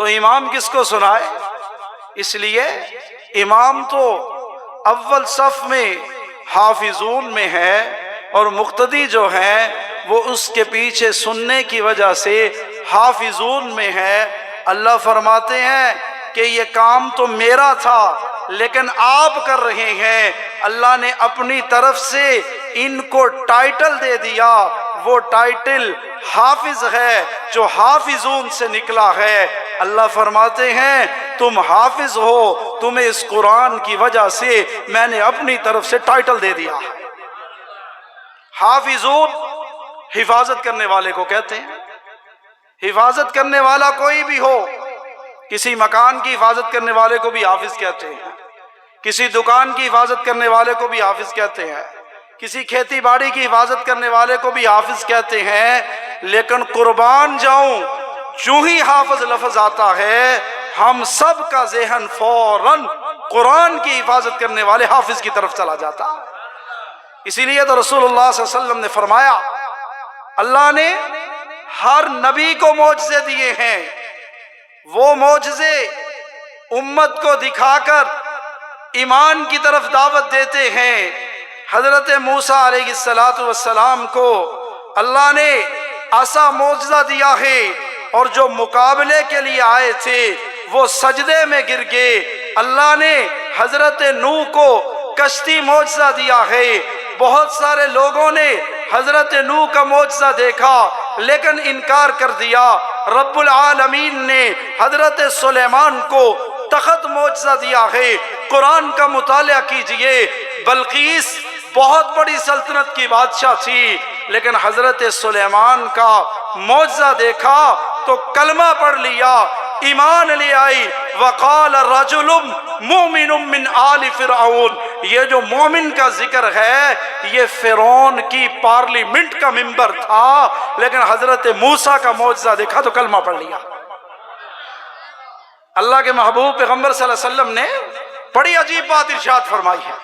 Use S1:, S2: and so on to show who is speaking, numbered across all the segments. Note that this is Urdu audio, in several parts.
S1: تو امام کس کو سنائے؟ اس لیے امام تو اول صف میں حافظون میں ہے اور مقتدی جو ہیں وہ اس کے پیچھے سننے کی وجہ سے حافظون میں ہے۔ اللہ فرماتے ہیں کہ یہ کام تو میرا تھا لیکن آپ کر رہے ہیں۔ اللہ نے اپنی طرف سے ان کو ٹائٹل دے دیا، وہ ٹائٹل حافظ ہے جو حافظون سے نکلا ہے۔ اللہ فرماتے ہیں تم حافظ ہو، تمہیں اس قرآن کی وجہ سے میں نے اپنی طرف سے ٹائٹل دے دیا۔ حافظون حفاظت کرنے والے کو کہتے ہیں۔ حفاظت کرنے والا کوئی بھی ہو، کسی مکان کی حفاظت کرنے والے کو بھی حافظ کہتے ہیں، کسی دکان کی حفاظت کرنے والے کو بھی حافظ کہتے ہیں، کسی کھیتی باڑی کی حفاظت کرنے والے کو بھی حافظ کہتے ہیں۔ لیکن قربان جاؤں، جو ہی حافظ لفظ آتا ہے ہم سب کا ذہن فوراً قرآن کی حفاظت کرنے والے حافظ کی طرف چلا جاتا۔ اسی لیے تو رسول اللہ صلی اللہ علیہ وسلم نے فرمایا اللہ نے ہر نبی کو معجزے دیے ہیں، وہ معجزے امت کو دکھا کر ایمان کی طرف دعوت دیتے ہیں۔ حضرت موسیٰ علیہ السلام کو اللہ نے ایسا معجزہ دیا ہے اور جو مقابلے کے لیے آئے تھے وہ سجدے میں گر گئے۔ اللہ نے حضرت نوح کو کشتی معجزہ دیا ہے، بہت سارے لوگوں نے حضرت نوح کا معجزہ دیکھا لیکن انکار کر دیا۔ رب العالمین نے حضرت سلیمان کو تخت معجزہ دیا ہے۔ قرآن کا مطالعہ کیجئے، بلقیس بہت بڑی سلطنت کی بادشاہ تھی لیکن حضرت سلیمان کا معجزہ دیکھا تو کلمہ پڑھ لیا، ایمان لے آئی۔ وقال رجل مومن من آل فرعون، یہ جو مومن کا ذکر ہے یہ فرعون کی پارلیمنٹ کا ممبر تھا لیکن حضرت موسیٰ کا معجزہ دیکھا تو کلمہ پڑھ لیا۔ اللہ کے محبوب پیغمبر صلی اللہ علیہ وسلم نے بڑی عجیب بات ارشاد فرمائی ہے۔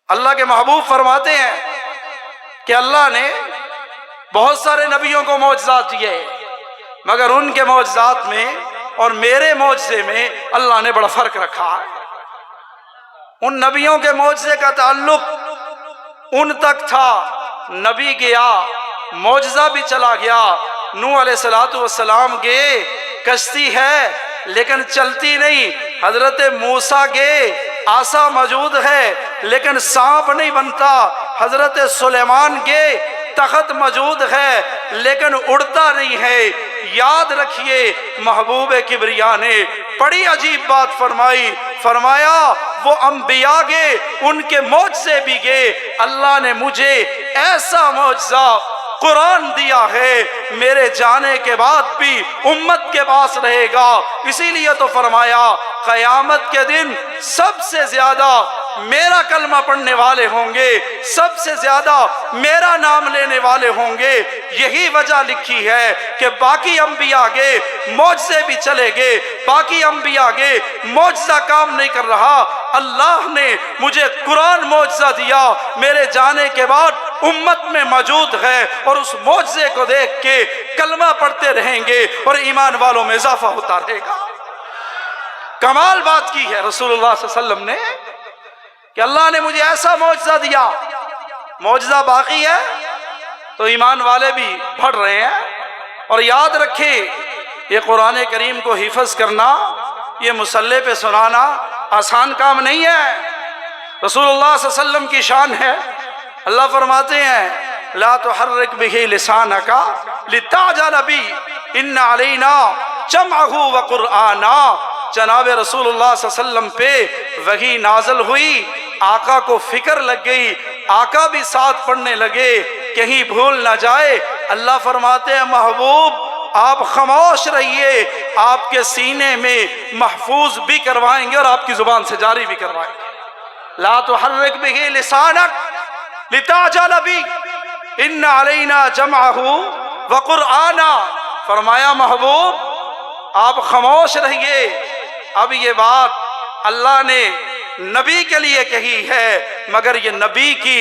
S1: اللہ کے محبوب فرماتے ہیں کہ اللہ نے بہت سارے نبیوں کو معجزات دیے مگر ان کے معجزات میں اور میرے معجزے میں اللہ نے بڑا فرق رکھا ہے۔ ان نبیوں کے معجزے کا تعلق ان تک تھا، نبی گیا معجزہ بھی چلا گیا، نوح علیہ السلام گئے کشتی ہے لیکن چلتی نہیں، حضرت موسیٰ گئے آسا موجود ہے لیکن سانپ نہیں بنتا، حضرت سلیمان گئے تخت موجود ہے لیکن اڑتا نہیں ہے۔ یاد رکھیے محبوب کبریا نے بڑی عجیب بات فرمائی، فرمایا وہ انبیاء گئے ان کے معجزے بھی گئے، اللہ نے مجھے ایسا معجزہ قرآن دیا ہے میرے جانے کے بعد بھی امت کے پاس رہے گا۔ اسی لیے تو فرمایا قیامت کے دن سب سے زیادہ میرا کلمہ پڑھنے والے ہوں گے، سب سے زیادہ میرا نام لینے والے ہوں گے۔ یہی وجہ لکھی ہے کہ باقی انبیاء گئے معجزے بھی چلے گئے، باقی انبیاء گئے معجزہ کام نہیں کر رہا، اللہ نے مجھے قرآن معجزہ دیا میرے جانے کے بعد امت میں موجود ہے اور اس معجزے کو دیکھ کے کلمہ پڑھتے رہیں گے اور ایمان والوں میں اضافہ ہوتا رہے گا۔ کمال بات کی ہے رسول اللہ صلی اللہ علیہ وسلم نے کہ اللہ نے مجھے ایسا معجزہ دیا، معجزہ باقی ہے تو ایمان والے بھی بڑھ رہے ہیں۔ اور یاد رکھیں یہ قرآن کریم کو حفظ کرنا، یہ مصلی پہ سنانا آسان کام نہیں ہے، رسول اللہ صلی اللہ علیہ وسلم کی شان ہے۔ اللہ فرماتے ہیں لا تحرک بہ لسانک لتعجل بہ ان علینا جمعہ وقرآنا۔ جناب رسول اللہ صلی اللہ علیہ وسلم پہ وحی نازل ہوئی، آقا کو فکر لگ گئی، آقا بھی ساتھ پڑھنے لگے کہیں بھول نہ جائے۔ اللہ فرماتے ہیں محبوب آپ خاموش رہیے، آپ کے سینے میں محفوظ بھی کروائیں گے اور آپ کی زبان سے جاری بھی کروائیں گے۔ لا تحرک بہ لسانک لتعجل بہ ان علینا جمعہ وقرآنا۔ فرمایا محبوب آپ خاموش رہیے، اب یہ بات اللہ نے نبی کے لیے کہی ہے مگر یہ نبی کی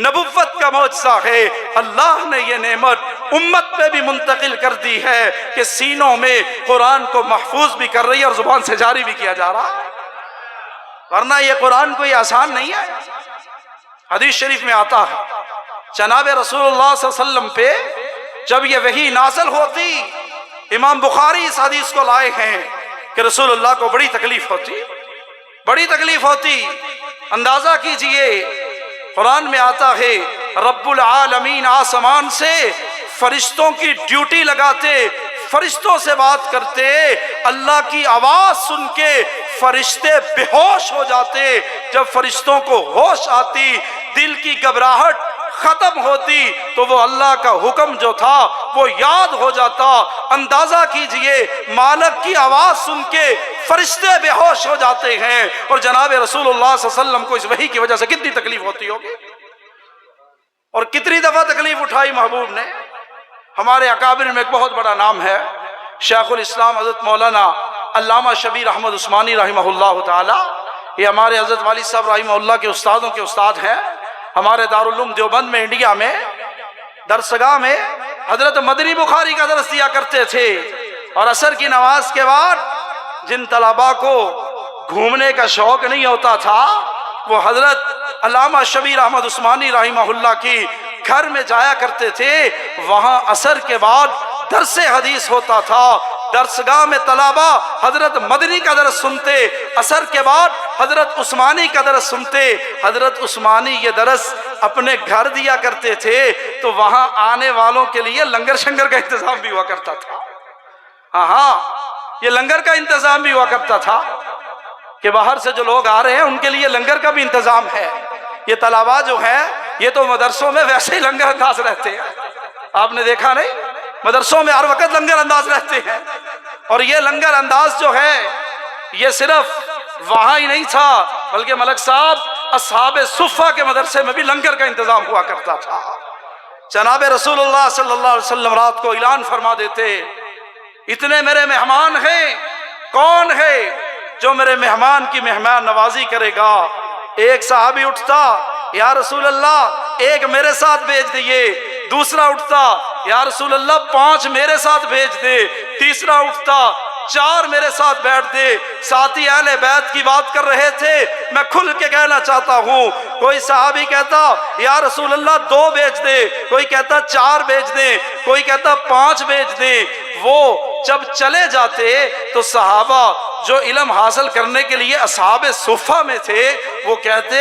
S1: نبوت کا معجزہ ہے، اللہ نے یہ نعمت امت پہ بھی منتقل کر دی ہے کہ سینوں میں قرآن کو محفوظ بھی کر رہی ہے اور زبان سے جاری بھی کیا جا رہا ہے، ورنہ یہ قرآن کوئی آسان نہیں ہے۔ حدیث شریف میں آتا ہے جناب رسول اللہ صلی اللہ علیہ وسلم پہ جب یہ وحی نازل ہوتی، امام بخاری اس حدیث کو لائے ہیں کہ رسول اللہ کو بڑی تکلیف ہوتی، بڑی تکلیف ہوتی۔ اندازہ کیجئے قرآن میں آتا ہے رب العالمین آسمان سے فرشتوں کی ڈیوٹی لگاتے، فرشتوں سے بات کرتے، اللہ کی آواز سن کے فرشتے بے ہوش ہو جاتے، جب فرشتوں کو ہوش آتی، دل کی گھبراہٹ ختم ہوتی تو وہ اللہ کا حکم جو تھا وہ یاد ہو جاتا۔ اندازہ کیجئے مالک کی آواز سن کے فرشتے بے ہوش ہو جاتے ہیں، اور جناب رسول اللہ صلی اللہ علیہ وسلم کو اس وحی کی وجہ سے کتنی تکلیف ہوتی ہوگی، اور کتنی دفعہ تکلیف اٹھائی محبوب نے۔ ہمارے اکابر میں ایک بہت بڑا نام ہے شیخ الاسلام حضرت مولانا علامہ شبیر احمد عثمانی رحمہ اللہ تعالی، یہ ہمارے حضرت والد صاحب رحمہ اللہ کے استادوں کے استاد ہیں۔ ہمارے دارالعلوم دیوبند میں انڈیا میں درسگاہ میں حضرت مدنی بخاری کا درس دیا کرتے تھے، اور عصر کی نماز کے بعد جن طلباء کو گھومنے کا شوق نہیں ہوتا تھا وہ حضرت علامہ شبیر احمد عثمانی رحمہ اللہ کی گھر میں جایا کرتے تھے، وہاں عصر کے بعد درس حدیث ہوتا تھا، درسگاہ میں طلباء حضرت مدنی کا درس سنتے، عصر کے بعد حضرت عثمانی کا درس سنتے۔ حضرت عثمانی یہ درس اپنے گھر دیا کرتے تھے تو وہاں آنے والوں کے لیے لنگر شنگر کا انتظام بھی ہوا کرتا تھا۔ ہاں یہ لنگر کا انتظام بھی ہوا کرتا تھا کہ باہر سے جو لوگ آ رہے ہیں ان کے لیے لنگر کا بھی انتظام ہے۔ یہ طلباء جو ہیں یہ تو مدرسوں میں ویسے ہی لنگر انداز رہتے ہیں، آپ نے دیکھا نہیں، مدرسوں میں ہر وقت لنگر انداز رہتے ہیں، اور یہ لنگر انداز جو ہے یہ صرف وہاں ہی نہیں تھا بلکہ ملک صاحب اصحاب صفہ کے مدرسے میں بھی لنگر کا انتظام ہوا کرتا تھا۔ جناب رسول اللہ صلی اللہ علیہ وسلم رات کو اعلان فرما دیتے، اتنے میرے مہمان ہیں، کون ہے جو میرے مہمان کی مہمان نوازی کرے گا؟ ایک صحابی اٹھتا، یا رسول اللہ ایک میرے ساتھ بھیج دیئے۔ دوسرا اٹھتا، یا رسول اللہ 5 میرے ساتھ بھیج دے۔ تیسرا اٹھتا، 4 میرے ساتھ بیٹھ دے۔ ساتھی اہل بیت کی بات کر رہے تھے، میں کھل کے کہنا چاہتا ہوں، کوئی صحابی کہتا یا رسول اللہ 2 بھیج دے، کوئی کہتا 4 بھیج دے، کوئی کہتا 5 بھیج دے۔ وہ جب چلے جاتے تو صحابہ جو علم حاصل کرنے کے لیے اصحاب صفہ میں تھے وہ کہتے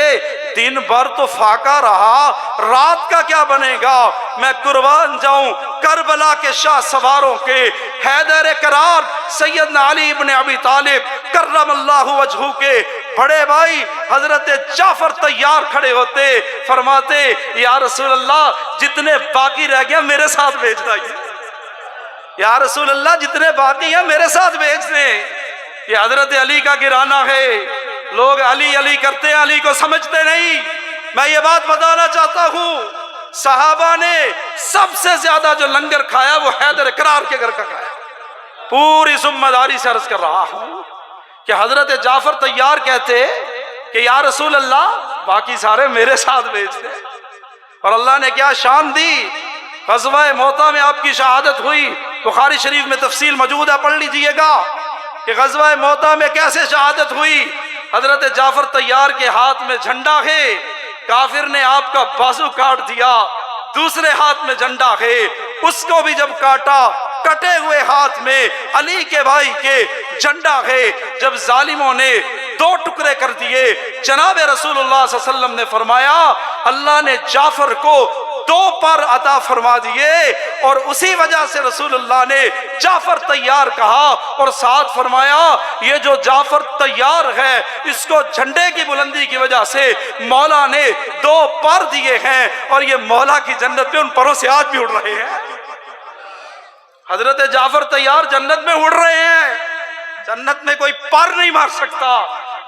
S1: دن بھر تو فاقہ رہا، رات کا کیا بنے گا؟ میں قربان جاؤں کربلا کے شاہ سواروں کے، حیدر کرار سیدنا علی ابن ابی طالب کرم اللہ وجہہ کے بڑے بھائی حضرت جعفر طیار کھڑے ہوتے، فرماتے یا رسول اللہ جتنے باقی رہ گیا میرے ساتھ بھیج دیں، یا رسول اللہ جتنے باقی ہیں میرے ساتھ بھیج دیں۔ یہ حضرت علی کا گرانا ہے، لوگ علی علی کرتے ہیں، علی کو سمجھتے نہیں۔ میں یہ بات بتانا چاہتا ہوں، صحابہ نے سب سے زیادہ جو لنگر کھایا وہ حیدر کرار کے گھر کا کھایا۔ پوری ذمہ داری سے عرض کر رہا ہوں کہ حضرت جعفر طیار کہتے کہ یا رسول اللہ باقی سارے میرے ساتھ بھیج دیں، اور اللہ نے کیا شان دی۔ غزوہ موطا میں آپ کی شہادت ہوئی، بخاری شریف میں تفصیل موجود ہے، پڑھ لیجئے گا کہ غزوہ موطا میں کیسے شہادت ہوئی۔ حضرت جعفر طیار کے ہاتھ میں جھنڈا ہے، کافر نے آپ کا بازو کاٹ دیا، دوسرے ہاتھ میں جھنڈا ہے، اس کو بھی جب کاٹا، کٹے ہوئے ہاتھ میں علی کے بھائی کے جھنڈا ہے۔ جب ظالموں نے 2 ٹکڑے کر دیے، جناب رسول اللہ صلی اللہ علیہ وسلم نے فرمایا اللہ نے جعفر کو 2 پر عطا فرما دیے، اور اسی وجہ سے رسول اللہ نے جعفر طیار کہا، اور ساتھ فرمایا یہ جو جعفر طیار ہے اس کو جھنڈے کی بلندی کی وجہ سے مولا نے 2 پر دیے ہیں، اور یہ مولا کی جنت میں ان پروں سے آج بھی اڑ رہے ہیں۔ حضرت جعفر طیار جنت میں اڑ رہے ہیں، جنت میں کوئی پر نہیں مار سکتا۔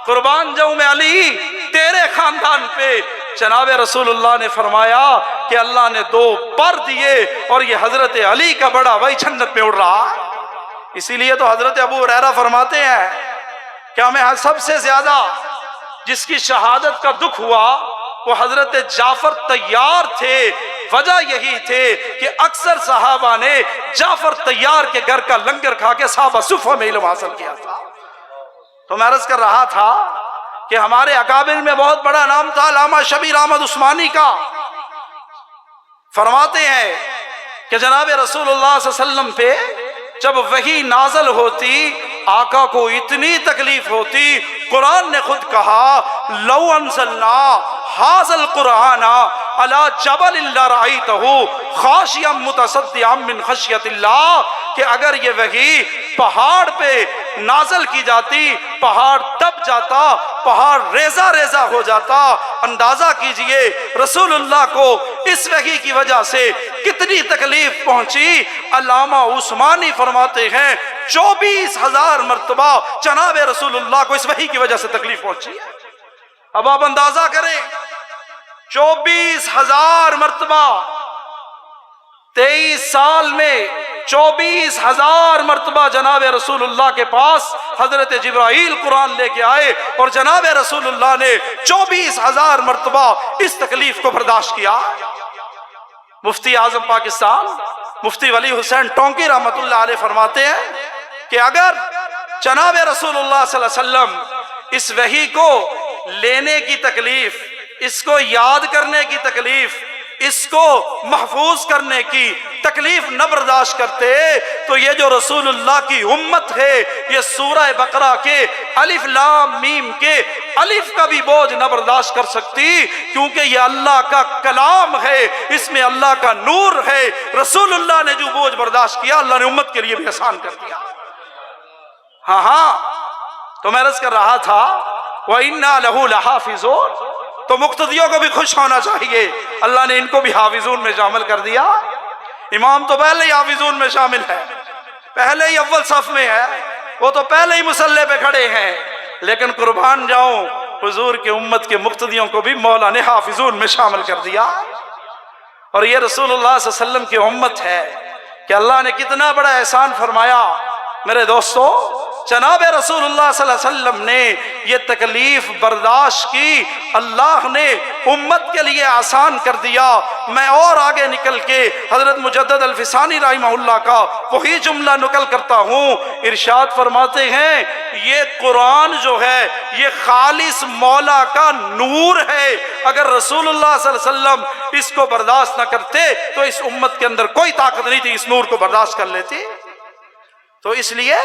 S1: قربان جاؤں میں علی تیرے خاندان پہ۔ جناب رسول اللہ نے فرمایا کہ اللہ نے 2 پر دیے، اور یہ حضرت علی کا بڑا بھائی جنت میں اڑ رہا۔ اسی لیے تو حضرت ابو ہریرہ فرماتے ہیں کہ ہمیں سب سے زیادہ جس کی شہادت کا دکھ ہوا وہ حضرت جعفر طیار تھے، وجہ یہی تھے کہ اکثر صحابہ نے جعفر طیار کے گھر کا لنگر کھا کے صحابہ صفہ میں علم حاصل کیا تھا۔ تو میں عرض کر رہا تھا کہ ہمارے اکابر میں بہت بڑا نام تھا علامہ شبیر احمد عثمانی کا۔ فرماتے ہیں کہ جناب رسول اللہ صلی اللہ علیہ وسلم پہ جب وحی نازل ہوتی آقا کو اتنی تکلیف ہوتی، قرآن نے خود کہا لو انزلنا ھذا القرآن علی جبل لرأیتہ خاشعا متصدعا من خشیۃ اللہ، کہ اگر یہ وحی پہاڑ پہ نازل کی جاتی پہاڑ دب جاتا، پہاڑ ریزہ ریزہ ہو جاتا۔ اندازہ کیجئے رسول اللہ کو اس وحی کی وجہ سے کتنی تکلیف پہنچی۔ علامہ عثمانی فرماتے ہیں 24,000 مرتبہ جناب رسول اللہ کو اس وحی کی وجہ سے تکلیف پہنچی ہے۔ اب آپ اندازہ کریں 24,000 مرتبہ 23 سال میں 24,000 مرتبہ جناب رسول اللہ کے پاس حضرت جبرائیل قرآن لے کے آئے، اور جناب رسول اللہ نے 24,000 مرتبہ اس تکلیف کو برداشت کیا۔ مفتی اعظم پاکستان مفتی ولی حسین ٹونکی رحمۃ اللہ علیہ فرماتے ہیں کہ اگر جناب رسول اللہ صلی اللہ علیہ وسلم اس وحی کو لینے کی تکلیف، اس کو یاد کرنے کی تکلیف، اس کو محفوظ کرنے کی تکلیف نہ برداشت کرتے تو یہ جو رسول اللہ کی امت ہے یہ سورہ بقرہ کے الف لام میم کے الف کا بھی بوجھ نہ برداشت کر سکتی، کیونکہ یہ اللہ کا کلام ہے، اس میں اللہ کا نور ہے۔ رسول اللہ نے جو بوجھ برداشت کیا اللہ نے امت کے لیے بھی آسان کر دیا۔ ہاں تو میں عرض کر رہا تھا وَإِنَّا لَهُ لَحَافِظُونَ، تو مقتدیوں کو بھی خوش ہونا چاہیے، اللہ نے ان کو بھی حافظون میں شامل کر دیا۔ امام تو پہلے ہی حافظون میں شامل ہے، پہلے ہی اول صف میں ہے، وہ تو پہلے ہی مصلی پہ کھڑے ہیں، لیکن قربان جاؤں حضور کے امت کے مقتدیوں کو بھی مولا نے حافظون میں شامل کر دیا۔ اور یہ رسول اللہ صلی اللہ علیہ وسلم کی امت ہے کہ اللہ نے کتنا بڑا احسان فرمایا۔ میرے دوستو، جناب رسول اللہ صلی اللہ علیہ وسلم نے یہ تکلیف برداشت کی، اللہ نے امت کے لیے آسان کر دیا۔ میں اور آگے نکل کے حضرت مجدد الفسانی رحمہ اللہ کا وہی جملہ نقل کرتا ہوں، ارشاد فرماتے ہیں یہ قرآن جو ہے یہ خالص مولا کا نور ہے، اگر رسول اللہ صلی اللہ علیہ وسلم اس کو برداشت نہ کرتے تو اس امت کے اندر کوئی طاقت نہیں تھی اس نور کو برداشت کر لیتی۔ تو اس لیے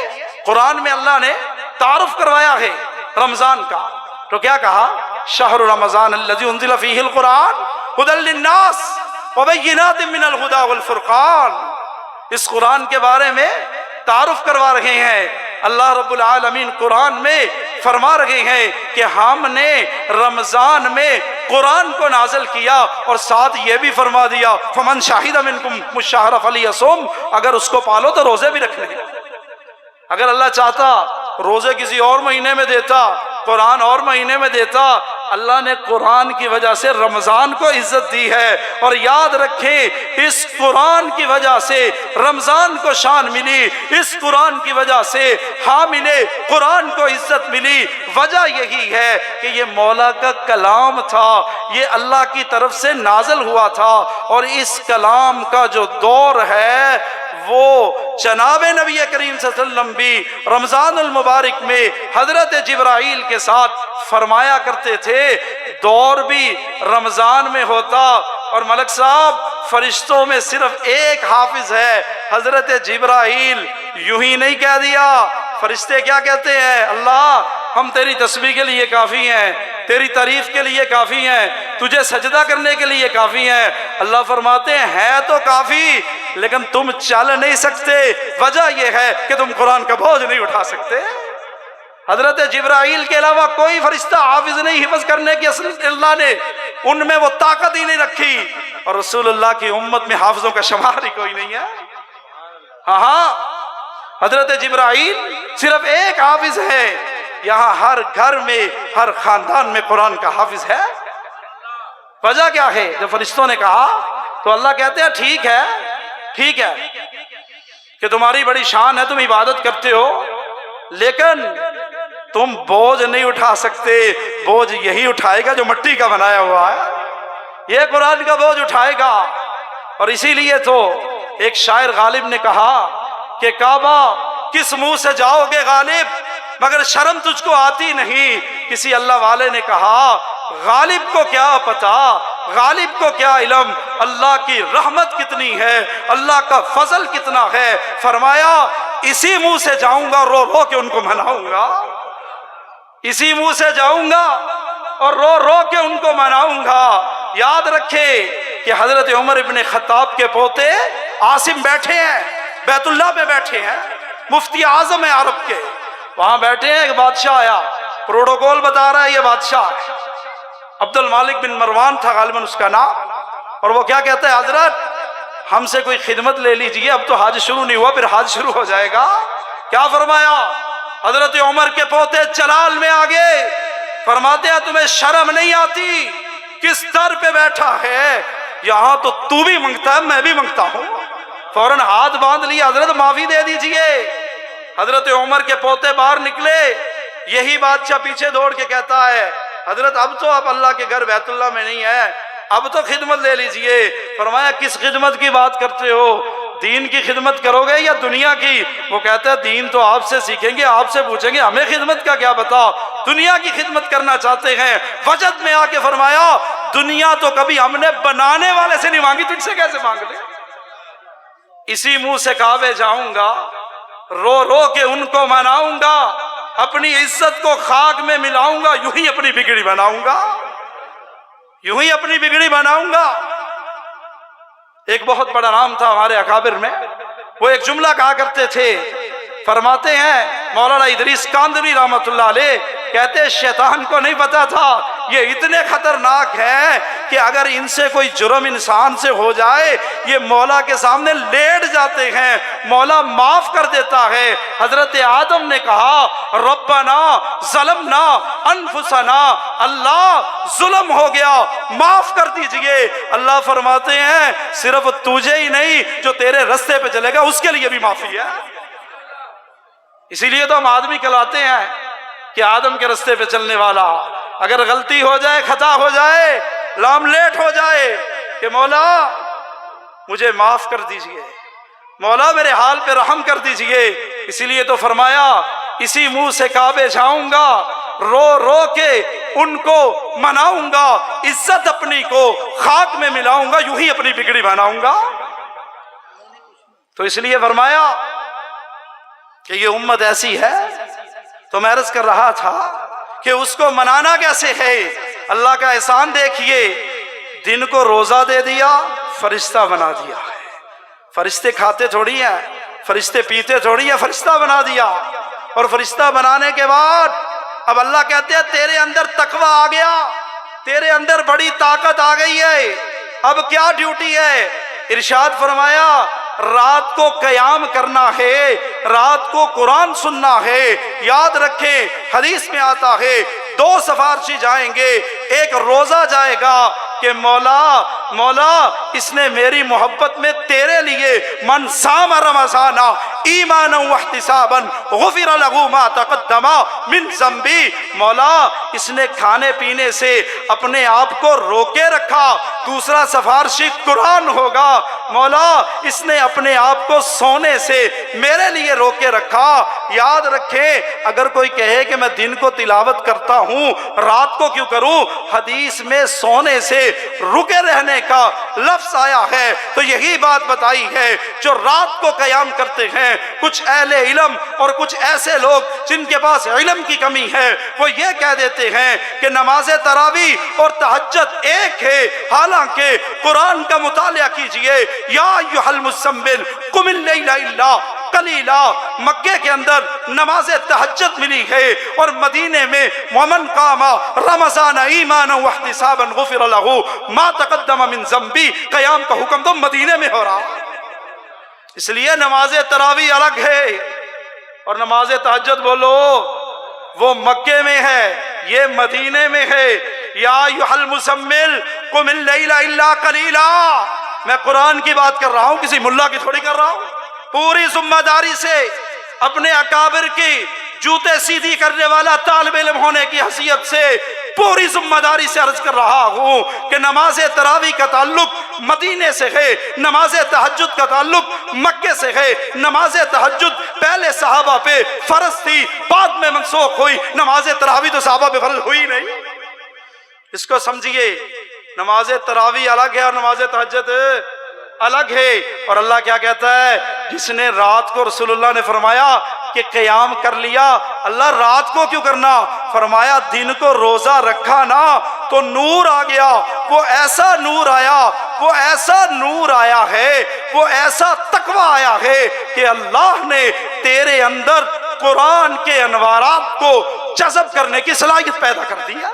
S1: قرآن میں اللہ نے تعارف کروایا ہے رمضان کا، تو کیا کہا شہر رمضان الذی انزل فیہ القرآن ھدی للناس وبینات من الہدی والفرقان۔ اس قرآن کے بارے میں تعارف کروا رہے ہیں۔ اللہ رب العالمین قرآن میں فرما رہے ہیں کہ ہم نے رمضان میں قرآن کو نازل کیا، اور ساتھ یہ بھی فرما دیا فمن شاہد منکم الشہر فلیصم، اگر اس کو پالو تو روزے بھی رکھنے ہیں۔ اگر اللہ چاہتا روزے کسی اور مہینے میں دیتا، قرآن اور مہینے میں دیتا، اللہ نے قرآن کی وجہ سے رمضان کو عزت دی ہے۔ اور یاد رکھیں اس قرآن کی وجہ سے رمضان کو شان ملی، اس قرآن کی وجہ سے حامل قرآن کو عزت ملی۔ وجہ یہی ہے کہ یہ مولا کا کلام تھا، یہ اللہ کی طرف سے نازل ہوا تھا، اور اس کلام کا جو دور ہے وہ جناب نبی کریم صلی اللہ علیہ وسلم بھی رمضان المبارک میں حضرت جبرائیل کے ساتھ فرمایا کرتے تھے دور بھی رمضان میں ہوتا۔ اور ملک صاحب فرشتوں میں صرف ایک حافظ ہے حضرت جبرائیل، یوں ہی نہیں کہہ دیا۔ فرشتے کیا کہتے ہیں؟ اللہ ہم تیری تسبیح کے لیے کافی ہیں، تیری تعریف کے لیے کافی ہیں، تجھے سجدہ کرنے کے لیے کافی ہیں۔ اللہ فرماتے ہیں ہے تو کافی لیکن تم چل نہیں سکتے، وجہ یہ ہے کہ تم قرآن کا بوجھ نہیں اٹھا سکتے۔ حضرت جبرائیل کے علاوہ کوئی فرشتہ حافظ نہیں حفظ کرنے کی اللہ نے ان میں وہ طاقت ہی نہیں رکھی، اور رسول اللہ کی امت میں حافظوں کا شمار ہی کوئی نہیں ہے۔ ہاں حضرت جبرائیل صرف ایک حافظ ہے، یہاں ہر گھر میں ہر خاندان میں قرآن کا حافظ ہے۔ وجہ کیا ہے؟ جب فرشتوں نے کہا تو اللہ کہتے ہیں ٹھیک ہے کہ تمہاری بڑی شان ہے، تم عبادت کرتے ہو، لیکن تم بوجھ نہیں اٹھا سکتے، بوجھ یہی اٹھائے گا جو مٹی کا بنایا ہوا ہے، یہ قرآن کا بوجھ اٹھائے گا۔ اور اسی لیے تو ایک شاعر غالب نے کہا کہ کعبہ کس منہ سے جاؤ گے غالب، مگر شرم تجھ کو آتی نہیں۔ کسی اللہ والے نے کہا غالب کو کیا پتا، غالب کو کیا علم، اللہ کی رحمت کتنی ہے، اللہ کا فضل کتنا ہے۔ فرمایا اسی منہ سے جاؤں گا، رو رو کے ان کو مناؤں گا، اسی منہ سے جاؤں گا اور رو رو کے ان کو مناؤں گا۔ یاد رکھے کہ حضرت عمر ابن خطاب کے پوتے عاصم بیٹھے ہیں، بیت اللہ میں بیٹھے ہیں، مفتی اعظم ہے عرب کے، وہاں بیٹھے ہیں۔ ایک بادشاہ آیا، پروٹوکول بتا رہا ہے یہ بادشاہ ہے، عبد المالک بن مروان تھا غالباً اس کا نام، اور وہ کیا کہتا ہے، حضرت ہم سے کوئی خدمت لے لیجئے، اب تو حج شروع نہیں ہوا، پھر حج شروع ہو جائے گا۔ کیا فرمایا؟ حضرت عمر کے پوتے چلال میں آگے فرماتے ہیں تمہیں شرم نہیں آتی، کس در پہ بیٹھا ہے، یہاں تو تو بھی منگتا ہے میں بھی منگتا ہوں۔ فوراً ہاتھ باندھ لیا، حضرت معافی دے دیجئے۔ حضرت عمر کے پوتے باہر نکلے، یہی بادشاہ پیچھے دوڑ کے کہتا ہے حضرت اب تو آپ اللہ کے گھر بیت اللہ میں نہیں ہے، اب تو خدمت لے لیجئے۔ فرمایا کس خدمت کی بات کرتے ہو، دین کی خدمت کرو گے یا دنیا کی؟ وہ کہتا ہے دین تو آپ سے سیکھیں گے، آپ سے پوچھیں گے، ہمیں خدمت کا کیا پتا، دنیا کی خدمت کرنا چاہتے ہیں۔ وجد میں آ کے فرمایا دنیا تو کبھی ہم نے بنانے والے سے نہیں مانگی، تجھ سے کیسے مانگ لیں؟ اسی منہ سے کعبے جاؤں گا، رو رو کے ان کو مناؤں گا، اپنی عزت کو خاک میں ملاؤں گا، یوں ہی اپنی بگڑی بناؤں گا، یوں ہی اپنی بگڑی بناؤں گا۔ ایک بہت بڑا نام تھا ہمارے اکابر میں، وہ ایک جملہ کہا کرتے تھے، فرماتے ہیں مولانا ادریس کاندھری رحمت اللہ علیہ، کہتے شیطان کو نہیں پتا تھا یہ اتنے خطرناک ہیں کہ اگر ان سے کوئی جرم انسان سے ہو جائے یہ مولا کے سامنے لیٹ جاتے ہیں، مولا معاف کر دیتا ہے۔ حضرت آدم نے کہا ربنا ظلمنا انفسنا، اللہ ظلم ہو گیا معاف کر دیجئے۔ اللہ فرماتے ہیں صرف تجھے ہی نہیں جو تیرے رستے پہ چلے گا اس کے لیے بھی معافی ہے۔ اسی لیے تو ہم آدمی کہلاتے ہیں کہ آدم کے رستے پہ چلنے والا، اگر غلطی ہو جائے، خطا ہو جائے، لاملیٹ ہو جائے کہ مولا مجھے معاف کر دیجئے، مولا میرے حال پہ رحم کر دیجئے۔ اسی لیے تو فرمایا اسی منہ سے کعبے جاؤں گا، رو رو کے ان کو مناؤں گا، عزت اپنی کو خاک میں ملاؤں گا، یوں ہی اپنی بگڑی بناؤں گا۔ تو اس لیے فرمایا کہ یہ امت ایسی ہے، تو میں عرض کر رہا تھا کہ اس کو منانا کیسے ہے۔ اللہ کا احسان دیکھیے، دن کو روزہ دے دیا، فرشتہ بنا دیا ہے۔ فرشتے کھاتے تھوڑی ہیں، فرشتے پیتے تھوڑی ہیں، فرشتہ بنا دیا۔ اور فرشتہ بنانے کے بعد اب اللہ کہتے ہیں تیرے اندر تقوی آ گیا، تیرے اندر بڑی طاقت آ گئی ہے، اب کیا ڈیوٹی ہے؟ ارشاد فرمایا رات کو قیام کرنا ہے، رات کو قرآن سننا ہے۔ یاد رکھیں حدیث میں آتا ہے دو سفارشی جائیں گے، ایک روزہ جائے گا کہ مولا مولا اس نے میری محبت میں تیرے لیے من صام رمضان ایمانا واحتسابا غفر له ما تقدم من ذنبی، مولا اس نے کھانے پینے سے اپنے آپ کو روکے رکھا۔ دوسرا سفارشی قرآن ہوگا، مولا اس نے اپنے آپ کو سونے سے میرے لیے روکے رکھا۔ یاد رکھیں اگر کوئی کہے کہ میں دن کو تلاوت کرتا ہوں رات کو کیوں کروں، حدیث میں سونے سے رکے رہنے کا لفظ آیا ہے، تو یہی بات بتائی ہے جو رات کو قیام کرتے ہیں۔ کچھ اہل علم اور کچھ ایسے لوگ جن کے پاس علم کی کمی ہے وہ یہ کہہ دیتے ہیں کہ نماز تراویح اور تہجد ایک ہے، حالانکہ قرآن کا مطالعہ کیجئے۔ یا ایھا المزمل قم اللیل الا قلیلا، مکے کے اندر نماز تہجد ملی ہے، اور مدینے میں ومن قام رمضان ایمانا واحتسابا غفر له ما تقدم من ذنبی، قیام کا حکم تو مدینے میں ہو رہا۔ اس لیے نماز تراویح الگ ہے اور نماز تہجد بولو وہ مکے میں ہے، یہ مدینے میں ہے۔ یا ایھا المزمل قم اللیل الا قلیلا، میں قرآن کی بات کر رہا ہوں، کسی ملا کی تھوڑی کر رہا ہوں۔ پوری ذمہ داری سے اپنے اکابر کی جوتے سیدھی کرنے والا طالب علم ہونے کی حیثیت سے پوری ذمہ داری سے عرض کر رہا ہوں کہ نماز تراویح کا تعلق مدینے سے ہے، نماز تہجد کا تعلق مکے سے ہے۔ نماز تہجد پہلے صحابہ پہ فرض تھی، بعد میں منسوخ ہوئی۔ نماز تراویح تو صحابہ پہ فرض ہوئی نہیں۔ اس کو سمجھیے، نماز تراویح الگ ہے اور نماز تہجد الگ ہے۔ اور اللہ کیا کہتا ہے؟ جس نے رات کو، رسول اللہ نے فرمایا کہ قیام کر لیا، اللہ رات کو کیوں کرنا؟ فرمایا دن کو روزہ رکھا نا تو نور آ گیا، وہ ایسا نور آیا، وہ ایسا نور آیا ہے، وہ ایسا تقویٰ آیا ہے کہ اللہ نے تیرے اندر قرآن کے انوارات کو جذب کرنے کی صلاحیت پیدا کر دی ہے۔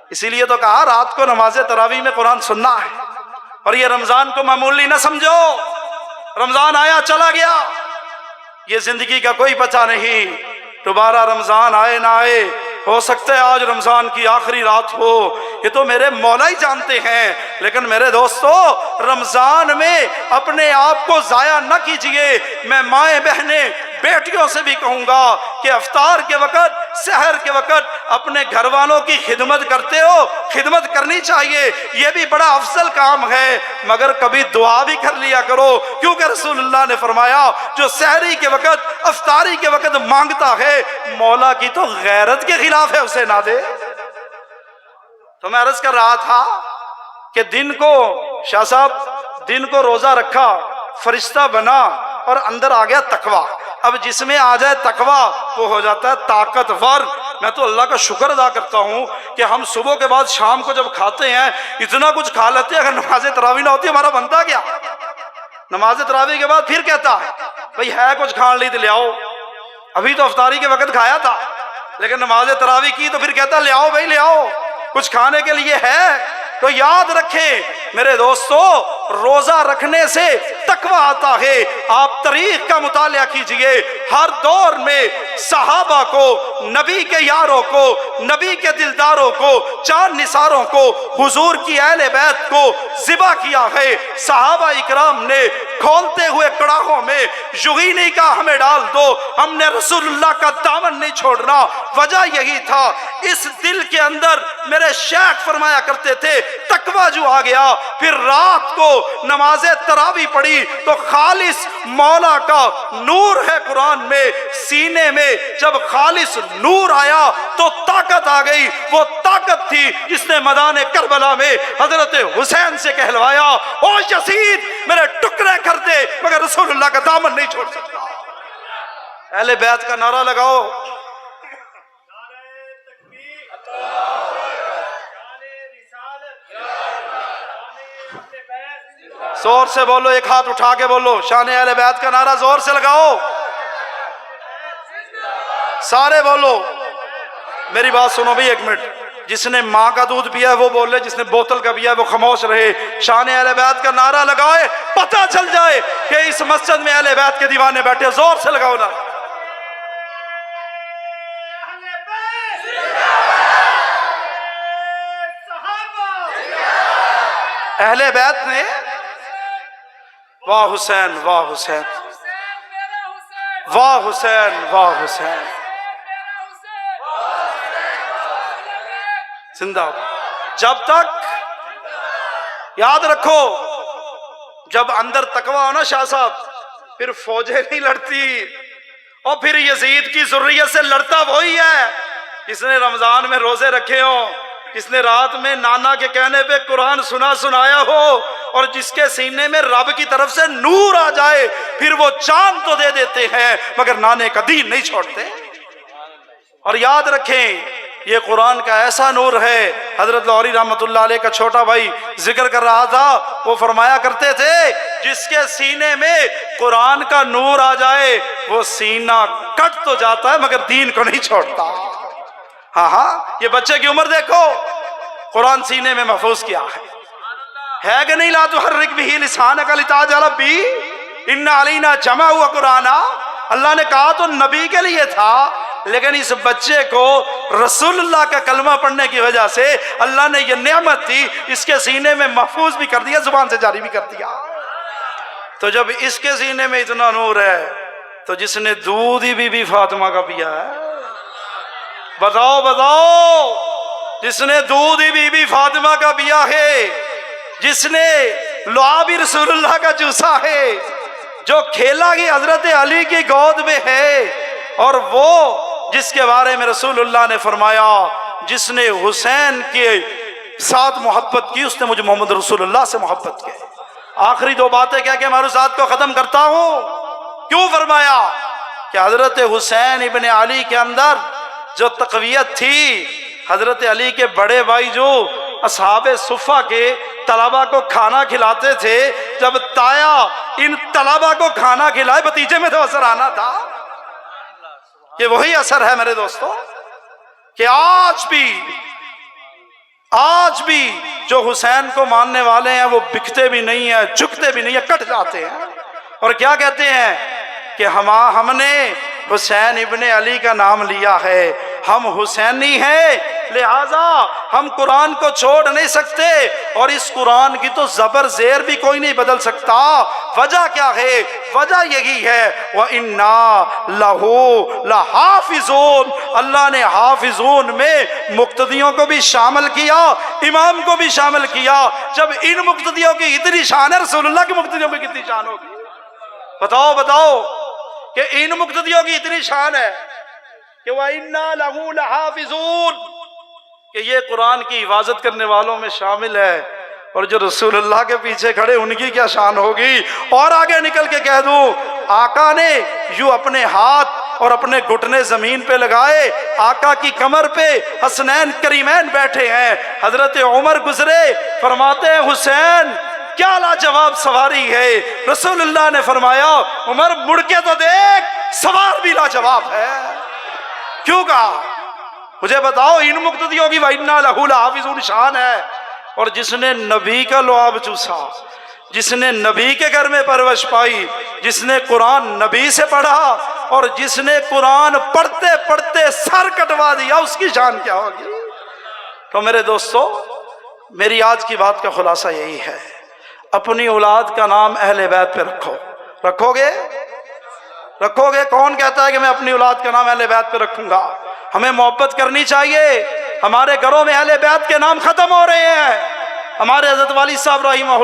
S1: اسی لیے تو کہا رات کو نماز تراویح میں قرآن سننا ہے۔ اور یہ رمضان کو معمولی نہ سمجھو، رمضان آیا چلا گیا، یہ زندگی کا کوئی پتہ نہیں، دوبارہ رمضان آئے نہ آئے، ہو سکتا ہے آج رمضان کی آخری رات ہو، یہ تو میرے مولا ہی جانتے ہیں۔ لیکن میرے دوستو، رمضان میں اپنے آپ کو ضائع نہ کیجئے۔ میں مائیں بہنیں بیٹیوں سے بھی کہوں گا کہ افطار کے وقت، سحر کے وقت اپنے گھر والوں کی خدمت کرتے ہو، خدمت کرنی چاہیے، یہ بھی بڑا افضل کام ہے، مگر کبھی دعا بھی کر لیا کرو، کیونکہ رسول اللہ نے فرمایا جو سحری کے وقت، افطاری کے وقت مانگتا ہے، مولا کی تو غیرت کے خلاف ہے اسے نہ دے۔ تو میں عرض کر رہا تھا کہ دن کو، شاہ صاحب دن کو روزہ رکھا، فرشتہ بنا اور اندر آ گیا تقویٰ۔ اب جس میں آ جائے تقویٰ وہ ہو جاتا ہے طاقتور۔ میں تو اللہ کا شکر ادا کرتا ہوں کہ ہم صبح کے بعد شام کو جب کھاتے ہیں اتنا کچھ کھا لیتے ہیں، اگر نماز تراویح نہ ہوتی ہمارا بنتا کیا؟ نماز تراویح کے بعد پھر کہتا ہے بھئی ہے کچھ کھان لی تو لے آؤ، ابھی تو افطاری کے وقت کھایا تھا، لیکن نماز تراویح کی تو پھر کہتا لے آؤ بھائی لے آؤ، کچھ کھانے کے لیے ہے۔ تو یاد رکھیں میرے دوستو، روزہ رکھنے سے تقویٰ آتا ہے۔ آپ تاریخ کا مطالعہ کیجئے، ہر دور میں صحابہ کو، نبی کے یاروں کو، نبی کے دلداروں کو، چاند نثاروں کو، حضور کی اہل بیت کو ذبح کیا ہے۔ صحابہ اکرام نے کھولتے ہوئے کڑاہوں میں یوں ہی نہیں کہا ہمیں ڈال دو، ہم نے رسول اللہ کا دامن نہیں چھوڑنا۔ وجہ یہی تھا، اس دل کے اندر میرے شیخ فرمایا کرتے تھے تقویٰ جو آ گیا، پھر رات کو نماز تراویح پڑھی تو خالص مولا کا نور ہے قرآن میں سینے میں، جب خالص نور آیا تو طاقت آ گئی۔ وہ طاقت تھی جس نے میدان کربلا میں حضرت حسین سے کہلوایا او یزید میرے ٹکڑے کر دے، مگر رسول اللہ کا دامن نہیں چھوڑ سکتا۔ اہل بیت کا نعرہ لگاؤ۔ زور سے بولو، ایک ہاتھ اٹھا کے بولو، شان اہل بیت کا نعرہ زور سے لگاؤ، سارے بولو۔ میری بات سنو بھئی ایک منٹ، جس نے ماں کا دودھ پیا ہے وہ بول لے، جس نے بوتل کا پیا ہے وہ خاموش رہے۔ شان اہل بیت کا نعرہ لگائے، پتہ چل جائے کہ اس مسجد میں اہل بیت کے دیوانے بیٹھے۔ زور سے لگاؤ نا۔ اہل بیت نے واہ حسین واہ حسین واہ حسین واہ حسین زندہ ہو۔ جب تک یاد رکھو، جب اندر تقویٰ ہو نا شاہ صاحب، پھر فوجیں نہیں لڑتی، اور پھر یزید کی ذریت سے لڑتا وہی ہے جس نے رمضان میں روزے رکھے ہوں، جس نے رات میں نانا کے کہنے پہ قرآن سنایا ہو، اور جس کے سینے میں رب کی طرف سے نور آ جائے، پھر وہ چاند تو دے دیتے ہیں مگر نانے کا دین نہیں چھوڑتے۔ اور یاد رکھیں یہ قرآن کا ایسا نور ہے، حضرت لاہوری رحمت اللہ علیہ کا چھوٹا بھائی ذکر کر رہا تھا، وہ فرمایا کرتے تھے جس کے سینے میں قرآن کا نور آ جائے وہ سینہ کٹ تو جاتا ہے مگر دین کو نہیں چھوڑتا۔ ہاں یہ بچے کی عمر دیکھو، قرآن سینے میں محفوظ کیا ہے کہ نہیں؟ لا تحرک بہ لسانک لتعجل بہ ان علینا جمعہ قرآن۔ اللہ نے کہا تو نبی کے لیے تھا، لیکن اس بچے کو رسول اللہ کا کلمہ پڑھنے کی وجہ سے اللہ نے یہ نعمت دی، اس کے سینے میں محفوظ بھی کر دیا، زبان سے جاری بھی کر دیا۔ تو جب اس کے سینے میں اتنا نور ہے تو جس نے دودھ ہی بی بی فاطمہ کا پیا ہے، بتاؤ جس نے دودھ ہی بی بی فاطمہ کا پیا ہے، جس نے لعاب رسول اللہ کا چوسا ہے، جو کھیلا ہی حضرت علی کی گود میں ہے، اور وہ جس کے بارے میں رسول اللہ نے فرمایا جس نے حسین کے ساتھ محبت کی اس نے مجھے محمد رسول اللہ سے محبت کی۔ آخری دو باتیں کہہ کے معروضات کو ختم کرتا ہوں۔ کیوں فرمایا کہ حضرت حسین ابن علی کے اندر جو تقویت تھی، حضرت علی کے بڑے بھائی جو اصحاب صفہ کے طلبہ کو کھانا کھلاتے تھے، جب تایا ان طلبہ کو کھانا کھلائے بتیجے میں تو اثر آنا تھا۔ یہ وہی اثر ہے میرے دوستو کہ آج بھی جو حسین کو ماننے والے ہیں وہ بکتے بھی نہیں ہیں، جھکتے بھی نہیں ہیں، کٹ جاتے ہیں، اور کیا کہتے ہیں کہ ہم نے حسین ابن علی کا نام لیا ہے، ہم حسینی ہیں، لہذا ہم قرآن کو چھوڑ نہیں سکتے، اور اس قرآن کی تو زبر زیر بھی کوئی نہیں بدل سکتا۔ وجہ کیا ہے؟ وجہ یہی ہے وَإِنَّا لَهُ لَحَافِظُونَ، اللہ نے حافظون میں مقتدیوں کو بھی شامل کیا، امام کو بھی شامل کیا۔ جب ان مقتدیوں کی اتنی شان ہے، رسول اللہ کی مقتدیوں میں کتنی شان ہوگی؟ بتاؤ کہ ان مقتدیوں کی اتنی شان ہے کہ وَإِنَّا لَهُ لَحَافِظُونَ، کہ یہ قرآن کی حفاظت کرنے والوں میں شامل ہے، اور جو رسول اللہ کے پیچھے کھڑے ان کی کیا شان ہوگی۔ اور آگے نکل کے کہہ دوں، آقا نے یوں اپنے ہاتھ اور اپنے گھٹنے زمین پہ لگائے، آقا کی کمر پہ حسنین کریمین بیٹھے ہیں، حضرت عمر گزرے، فرماتے ہیں حسین کیا لاجواب سواری ہے۔ رسول اللہ نے فرمایا عمر مڑ کے تو دیکھ، سوار بھی لاجواب ہے۔ کیوں کہا؟ مجھے بتاؤ، ان مقتدیوں کی وَإِنَّا لَهُ لَحَافِظُونَ شان ہے، اور جس نے نبی کا لعاب چوسا، جس نے نبی کے گھر میں پرورش پائی، جس نے قرآن نبی سے پڑھا، اور جس نے قرآن پڑھتے پڑھتے سر کٹوا دیا، اس کی شان کیا ہوگی؟ تو میرے دوستو، میری آج کی بات کا خلاصہ یہی ہے، اپنی اولاد کا نام اہل بیت پہ رکھو گے؟ کون کہتا ہے کہ میں اپنی اولاد کا نام اہل بیت پہ رکھوں گا؟ ہمیں محبت کرنی چاہیے۔ ہمارے گھروں میں اہل بیت کے نام ختم ہو رہے ہیں۔ ہمارے حضرت والی صاحب رحمہ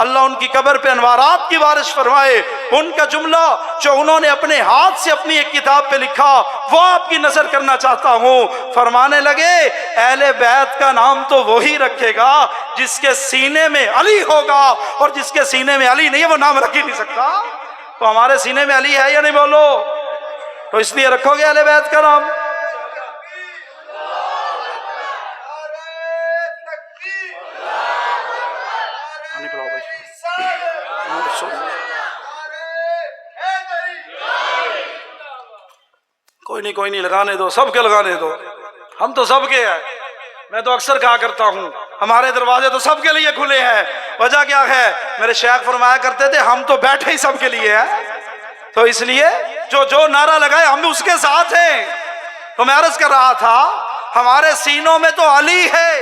S1: اللہ ان کی قبر پہ انوارات کی بارش فرمائے، ان کا جملہ جو انہوں نے اپنے ہاتھ سے اپنی ایک کتاب پہ لکھا وہ آپ کی نظر کرنا چاہتا ہوں۔ فرمانے لگے اہل بیت کا نام تو وہی رکھے گا جس کے سینے میں علی ہوگا، اور جس کے سینے میں علی نہیں ہے وہ نام رکھ ہی نہیں سکتا۔ تو ہمارے سینے میں علی ہے یا نہیں؟ بولو۔ تو اس لیے رکھو گے اہل بیت کا نام؟ کوئی نہیں لگانے دو، سب کے لگانے دو، ہم تو سب کے ہیں۔ میں تو اکثر کہا کرتا ہوں ہمارے دروازے تو سب کے لیے کھلے ہیں۔ وجہ کیا ہے؟ میرے شیخ فرمایا کرتے تھے ہم تو بیٹھے ہی سب کے لیے ہیں، تو اس لیے جو نعرہ لگائے ہم بھی اس کے ساتھ ہیں۔ تو میں عرض کر رہا تھا ہمارے سینوں میں تو علی ہے،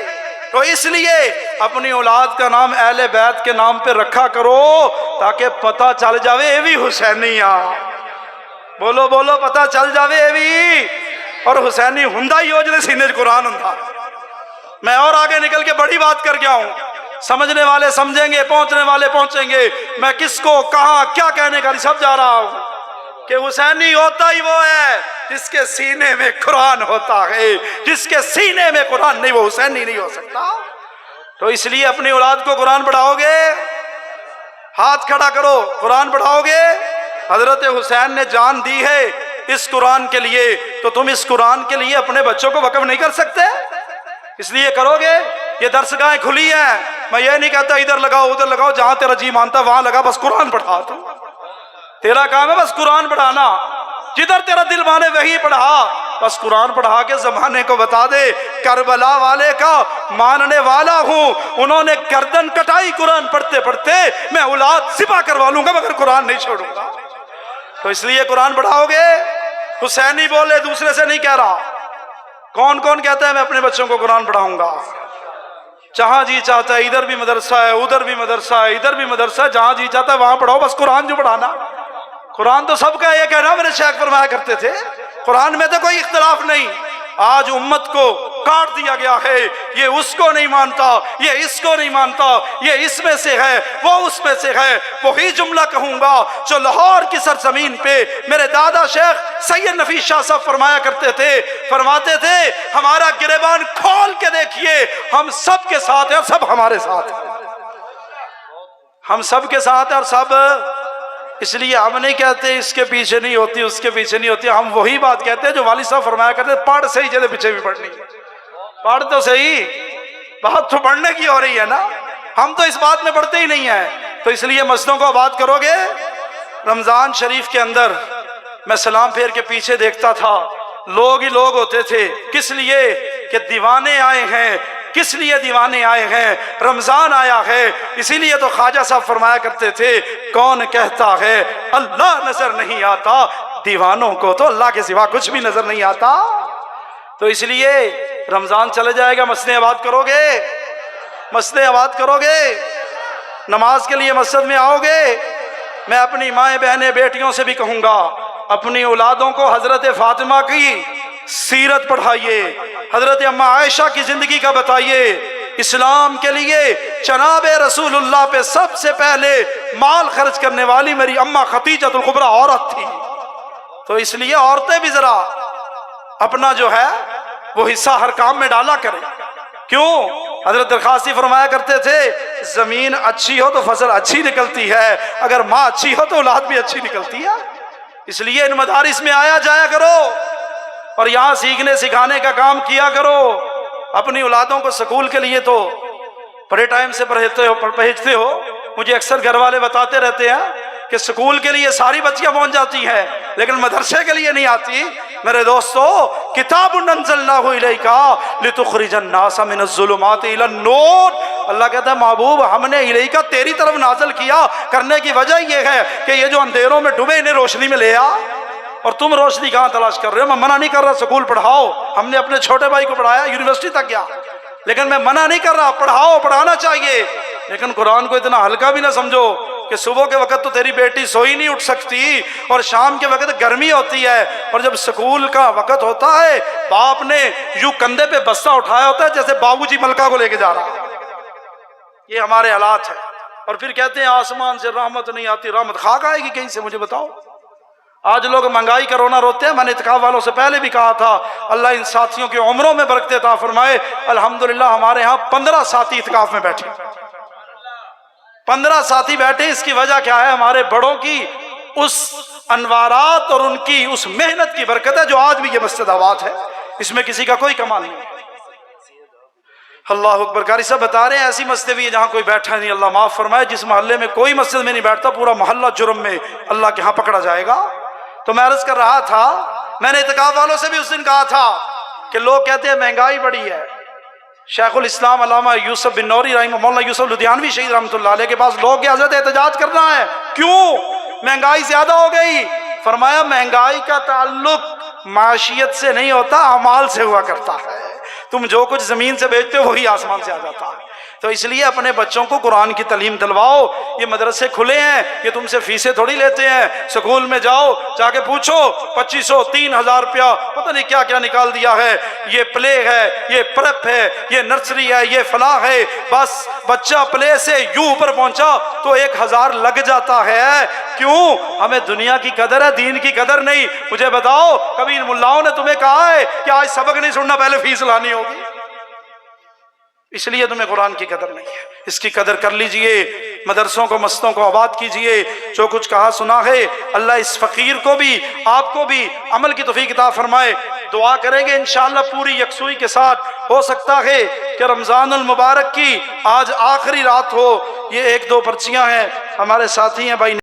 S1: تو اس لیے اپنی اولاد کا نام اہل بیت کے نام پہ رکھا کرو تاکہ پتہ چل جاوے اے بھی حسینیاں۔ بولو پتہ چل جاوے اے بھی، اور حسینی ہندہ ہی ہو جنہیں سینے قرآن ہندہ۔ میں اور آگے نکل کے بڑی بات کر گیا ہوں، سمجھنے والے سمجھیں گے، پہنچنے والے پہنچیں گے۔ میں کس کو کہاں کیا کہنے کا سب جا رہا ہوں کہ حسینی ہوتا ہی وہ ہے جس کے سینے میں قرآن ہوتا ہے، جس کے سینے میں قرآن نہیں وہ حسینی نہیں ہو سکتا۔ تو اس لیے اپنی اولاد کو قرآن پڑھاؤ گے؟ ہاتھ کھڑا کرو، قرآن پڑھاؤ گے؟ حضرت حسین نے جان دی ہے اس قرآن کے لیے، تو تم اس قرآن کے لیے اپنے بچوں کو وقف نہیں کر سکتے؟ اس لیے کرو گے؟ یہ درسگاہیں کھلی ہیں، میں یہ نہیں کہتا ادھر لگاؤ ادھر لگاؤ، جہاں تیرا جی مانتا وہاں لگا، بس قرآن پڑھا۔ تو تیرا کام ہے بس قرآن پڑھانا، جدھر تیرا دل مانے وہی پڑھا، بس قرآن پڑھا کے زمانے کو بتا دے کربلا والے کا ماننے والا ہوں، انہوں نے گردن کٹائی قرآن پڑھتے پڑھتے، میں اولاد سپاہ کروا لوں گا مگر قرآن نہیں چھوڑوں گا۔ تو اس لیے قرآن پڑھاؤ گے؟ حسینی بولے، دوسرے سے نہیں کہہ رہا۔ کون کہتا ہے میں اپنے بچوں کو قرآن پڑھاؤں گا؟ جہاں جی چاہتا ہے، ادھر بھی مدرسہ ہے ادھر بھی مدرسہ ہے ادھر بھی مدرسہ ہے، جہاں جی چاہتا ہے وہاں پڑھاؤ، بس قرآن جو پڑھانا۔ قرآن تو سب کا یہ کہنا، میرے شیخ فرمایا کرتے تھے قرآن میں تو کوئی اختلاف نہیں۔ آج امت کو کاٹ دیا گیا ہے، یہ اس کو نہیں مانتا، یہ اس کو نہیں مانتا، یہ اس میں سے ہے، وہ اس میں سے ہے۔ وہی جملہ کہوں گا جو لاہور کی سرزمین پہ میرے دادا شیخ سید نفیس شاہ صاحب فرمایا کرتے تھے، فرماتے تھے ہمارا گریبان کھول کے دیکھیے، ہم سب کے ساتھ ہیں اور سب ہمارے ساتھ ہیں، ہم سب کے ساتھ ہیں اور سب۔ اس لیے ہم نہیں کہتے اس کے پیچھے نہیں ہوتی، اس کے پیچھے نہیں ہوتی، ہم وہی بات کہتے ہیں جو والد صاحب فرمایا کرتے ہیں، پڑھ صحیح جدے پیچھے بھی پڑھنی، پڑھ تو صحیح، بات تو پڑھنے کی ہو رہی ہے نا، ہم تو اس بات میں پڑھتے ہی نہیں ہیں۔ تو اس لیے مسجدوں کو آباد کرو گے۔ رمضان شریف کے اندر میں سلام پھیر کے پیچھے دیکھتا تھا، لوگ ہی لوگ ہوتے تھے، کس لیے کہ دیوانے آئے ہیں، کس لیے دیوانے آئے ہیں، رمضان آیا ہے، اسی لیے تو خواجہ صاحب فرمایا کرتے تھے کون کہتا ہے اللہ نظر نہیں آتا، دیوانوں کو تو اللہ کے سوا کچھ بھی نظر نہیں آتا۔ تو اس لیے رمضان چلے جائے گا، مسجدیں آباد کرو گے، مسجدیں آباد کرو گے، نماز کے لیے مسجد میں آؤ گے۔ میں اپنی مائیں بہنیں بیٹیوں سے بھی کہوں گا اپنی اولادوں کو حضرت فاطمہ کی سیرت پڑھائیے، حضرت اماں عائشہ کی زندگی کا بتائیے۔ اسلام کے لیے جناب رسول اللہ پہ سب سے پہلے مال خرچ کرنے والی میری اماں خدیجہ الکبریٰ عورت تھی، تو اس لیے عورتیں بھی ذرا اپنا جو ہے وہ حصہ ہر کام میں ڈالا کریں۔ کیوں؟ حضرت درخواستی فرمایا کرتے تھے زمین اچھی ہو تو فصل اچھی نکلتی ہے، اگر ماں اچھی ہو تو اولاد بھی اچھی نکلتی ہے۔ اس لیے ان مدارس میں آیا جایا کرو اور یہاں سیکھنے سکھانے کا کام کیا کرو۔ اپنی اولادوں کو سکول کے لیے تو بڑے ٹائم سے بھیجتے ہو، مجھے اکثر گھر والے بتاتے رہتے ہیں کہ سکول کے لیے ساری بچیاں پہنچ جاتی ہیں لیکن مدرسے کے لیے نہیں آتی۔ میرے دوستو، کتاب انزلناہ الیک لتخرج الناس من الظلمات الی النور، اللہ کہتا ہے محبوب ہم نے الیک تیری طرف نازل کیا، کرنے کی وجہ یہ ہے کہ یہ جو اندھیروں میں ڈوبے انہیں روشنی میں لے آ۔ اور تم روشنی کہاں تلاش کر رہے ہو؟ میں منع نہیں کر رہا سکول پڑھاؤ، ہم نے اپنے چھوٹے بھائی کو پڑھایا، یونیورسٹی تک گیا، لیکن میں منع نہیں کر رہا، پڑھاؤ، پڑھانا چاہیے، لیکن قرآن کو اتنا ہلکا بھی نہ سمجھو کہ صبح کے وقت تو تیری بیٹی سوئی نہیں اٹھ سکتی اور شام کے وقت گرمی ہوتی ہے، اور جب سکول کا وقت ہوتا ہے باپ نے یوں کندھے پہ بستہ اٹھایا ہوتا ہے جیسے بابوجی ملکہ کو لے کے جا رہا۔ یہ ہمارے حالات ہیں، اور پھر کہتے ہیں آسمان سے رحمت نہیں آتی، رحمت خاک آئے گی کہیں سے؟ مجھے بتاؤ۔ آج لوگ مہنگائی کا رونا روتے ہیں، میں نے اعتکاف والوں سے پہلے بھی کہا تھا اللہ ان ساتھیوں کی عمروں میں برکت عطا فرمائے۔ الحمدللہ ہمارے ہاں 15 ساتھی اعتکاف میں بیٹھے، 15 ساتھی بیٹھے۔ اس کی وجہ کیا ہے؟ ہمارے بڑوں کی اس انوارات اور ان کی اس محنت کی برکت ہے جو آج بھی یہ مسجد آباد ہے، اس میں کسی کا کوئی کمال نہیں۔ اللہ اکبر۔ قاری صاحب بتا رہے ہیں ایسی مسجد بھی ہے جہاں کوئی بیٹھا نہیں، اللہ معاف فرمائے۔ جس محلے میں کوئی مسجد میں نہیں بیٹھتا پورا محلہ جرم میں اللہ کے ہاں پکڑا جائے گا۔ تو میں عرض کر رہا تھا، میں نے اعتکاف والوں سے بھی اس دن کہا تھا کہ لوگ کہتے ہیں مہنگائی بڑی ہے۔ شیخ الاسلام علامہ یوسف بن نوری رحمہ، مولانا یوسف لدھیانوی شہید رحمۃ اللہ علیہ کے پاس لوگ کہ حضرت احتجاج کرنا ہے، کیوں؟ مہنگائی زیادہ ہو گئی۔ فرمایا مہنگائی کا تعلق معاشیت سے نہیں ہوتا، اعمال سے ہوا کرتا ہے۔ تم جو کچھ زمین سے بیچتے ہو وہی آسمان سے آ جاتا ہے۔ تو اس لیے اپنے بچوں کو قرآن کی تعلیم دلواؤ۔ یہ مدرسے کھلے ہیں، یہ تم سے فیسیں تھوڑی لیتے ہیں۔ سکول میں جاؤ، جا کے پوچھو 2500 3000 روپیہ پتہ نہیں کیا کیا نکال دیا ہے، یہ پلے ہے، یہ پرپ ہے، یہ نرسری ہے، یہ فلاں ہے۔ بس بچہ پلے سے یوں اوپر پہنچا تو 1000 لگ جاتا ہے۔ کیوں؟ ہمیں دنیا کی قدر ہے، دین کی قدر نہیں۔ مجھے بتاؤ کبھی ان ملاؤں نے تمہیں کہا ہے کہ آج سبق نہیں سننا پہلے فیس لانی ہوگی؟ اس لیے تمہیں قرآن کی قدر نہیں ہے۔ اس کی قدر کر لیجئے، مدرسوں کو مسجدوں کو آباد کیجئے۔ جو کچھ کہا سنا ہے اللہ اس فقیر کو بھی آپ کو بھی عمل کی توفیق عطا فرمائے۔ دعا کریں گے انشاءاللہ پوری یکسوئی کے ساتھ۔ ہو سکتا ہے کہ رمضان المبارک کی آج آخری رات ہو۔ یہ 1-2 پرچیاں ہیں، ہمارے ساتھی ہیں بھائی